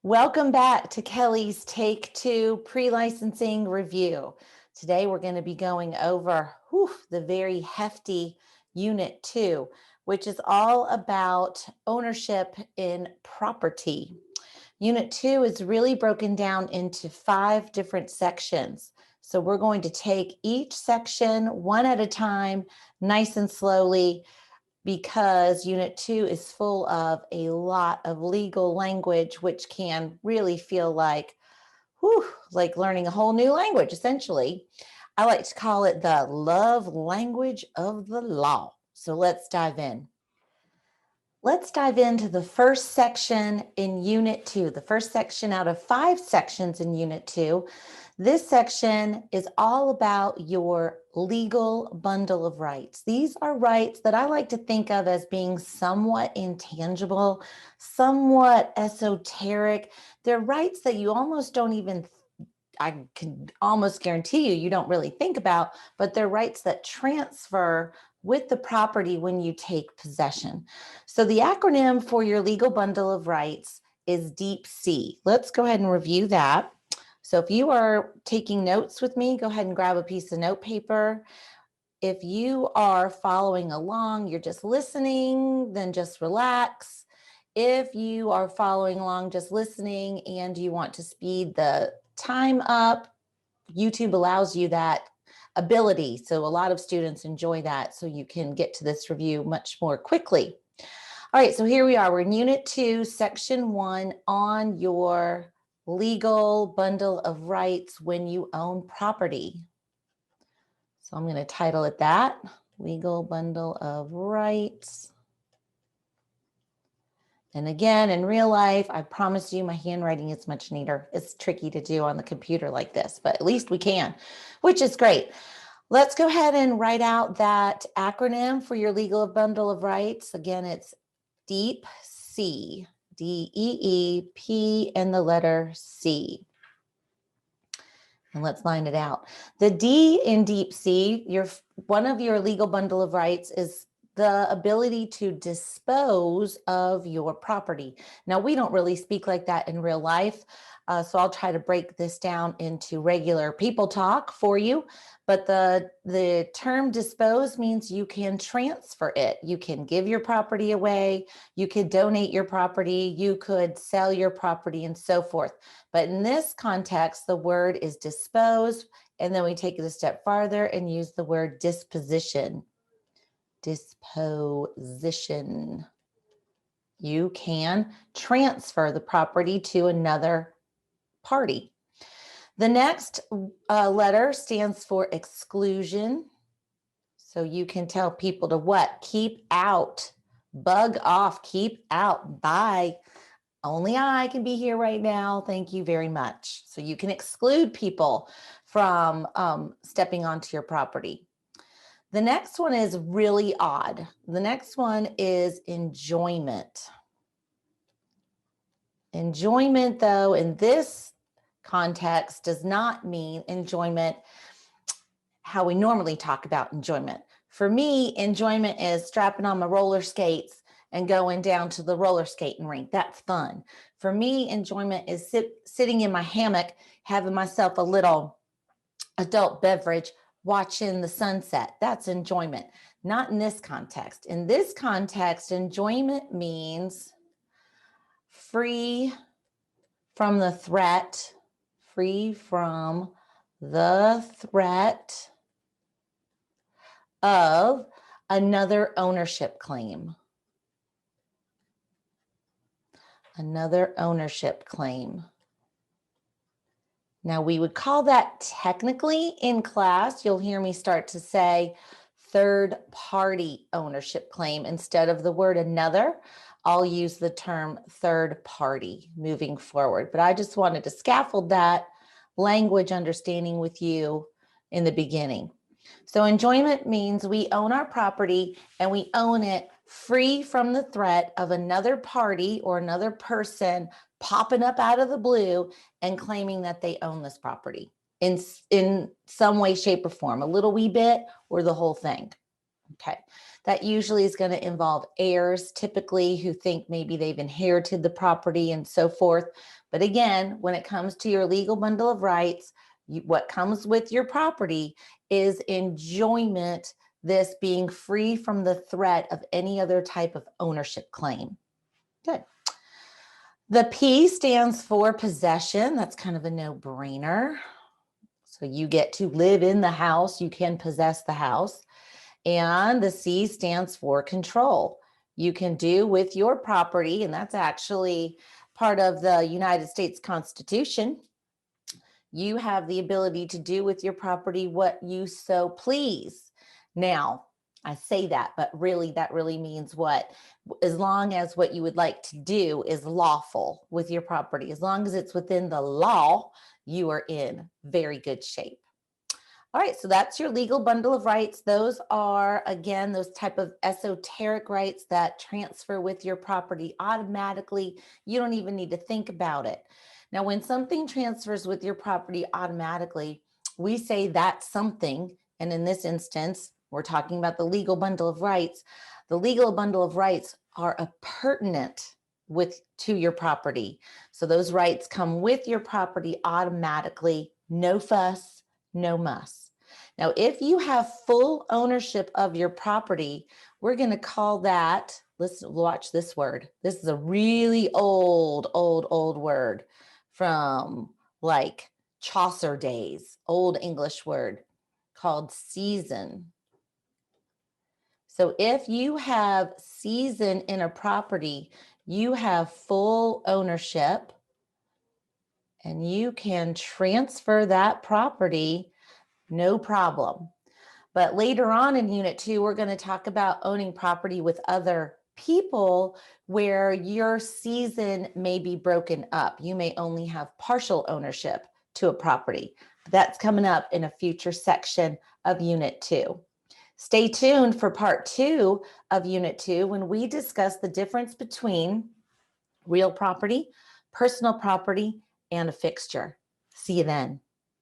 Welcome back to Kelly's Take Two Pre-Licensing Review. Today we're going to be going over the very hefty Unit 2, which is all about ownership in property. Unit 2 is really broken down into 5 different sections. So we're going to take each section one at a time, nice and slowly, because Unit 2 is full of a lot of legal language, which can really feel like learning a whole new language, essentially. I like to call it the love language of the law. So let's dive in. Let's dive into the first section in Unit 2, the first section out of 5 sections in Unit 2. This section is all about your legal bundle of rights. These are rights that I like to think of as being somewhat intangible, somewhat esoteric. They're rights that you almost don't even, I can almost guarantee you don't really think about, but they're rights that transfer with the property when you take possession. So the acronym for your legal bundle of rights is Deep C. Let's go ahead and review that. So if you are taking notes with me, go ahead and grab a piece of note paper. If you are following along, you're just listening, then just relax. If you are following along, just listening, and you want to speed the time up, YouTube allows you that ability. So a lot of students enjoy that, so you can get to this review much more quickly. All right, so here we are. We're in Unit 2, Section 1 on your legal bundle of rights when you own property. So I'm going to title it that, Legal Bundle of Rights. And again, in real life, I promise you my handwriting is much neater. It's tricky to do on the computer like this, but at least we can, which is great. Let's go ahead and write out that acronym for your legal bundle of rights. Again, it's Deep C, D-E-E-P and the letter C. And let's line it out. The D in Deep C, one of your legal bundle of rights is the ability to dispose of your property. Now, we don't really speak like that in real life, so I'll try to break this down into regular people talk for you. But the term dispose means you can transfer it. You can give your property away, you could donate your property, you could sell your property, and so forth. But in this context, the word is dispose, and then we take it a step farther and use the word disposition. Disposition. You can transfer the property to another party. The next letter stands for exclusion. So you can tell people to what? Keep out, bug off, keep out, bye. Only I can be here right now. Thank you very much. So you can exclude people from stepping onto your property. The next one is really odd. The next one is enjoyment. Enjoyment, though, in this context does not mean enjoyment how we normally talk about enjoyment. For me, enjoyment is strapping on my roller skates and going down to the roller skating rink. That's fun. For me, enjoyment is sitting in my hammock, having myself a little adult beverage, watching the sunset. That's enjoyment. Not in this context. In this context, enjoyment means free from the threat, of another ownership claim. Another ownership claim. Now, we would call that technically in class, you'll hear me start to say third party ownership claim. Instead of the word another, I'll use the term third party moving forward. But I just wanted to scaffold that language understanding with you in the beginning. So enjoyment means we own our property and we own it free from the threat of another party or another person popping up out of the blue and claiming that they own this property in some way, shape, or form, a little wee bit or the whole thing. Okay. That usually is going to involve heirs, typically, who think maybe they've inherited the property and so forth. But again, when it comes to your legal bundle of rights, what comes with your property is enjoyment, this being free from the threat of any other type of ownership claim. Good. The P stands for possession. That's kind of a no-brainer. So you get to live in the house, you can possess the house. And the C stands for control. You can do with your property, and that's actually part of the United States Constitution. You have the ability to do with your property what you so please. Now, I say that, but really, that really means what? As long as what you would like to do is lawful with your property, as long as it's within the law, you are in very good shape. All right, so that's your legal bundle of rights. Those are, again, those type of esoteric rights that transfer with your property automatically. You don't even need to think about it. Now, when something transfers with your property automatically, we say that's something. And in this instance, we're talking about the legal bundle of rights. The legal bundle of rights are appurtenant to your property. So those rights come with your property automatically, no fuss, no muss. Now, if you have full ownership of your property, we're going to call that, let's watch this word. This is a really old word from like Chaucer days, old English word called season. So if you have season in a property, you have full ownership and you can transfer that property, no problem. But later on in Unit 2, we're going to talk about owning property with other people where your season may be broken up. You may only have partial ownership to a property. That's coming up in a future section of Unit 2. Stay tuned for Part 2 of Unit 2 when we discuss the difference between real property, personal property, and a fixture. See you then.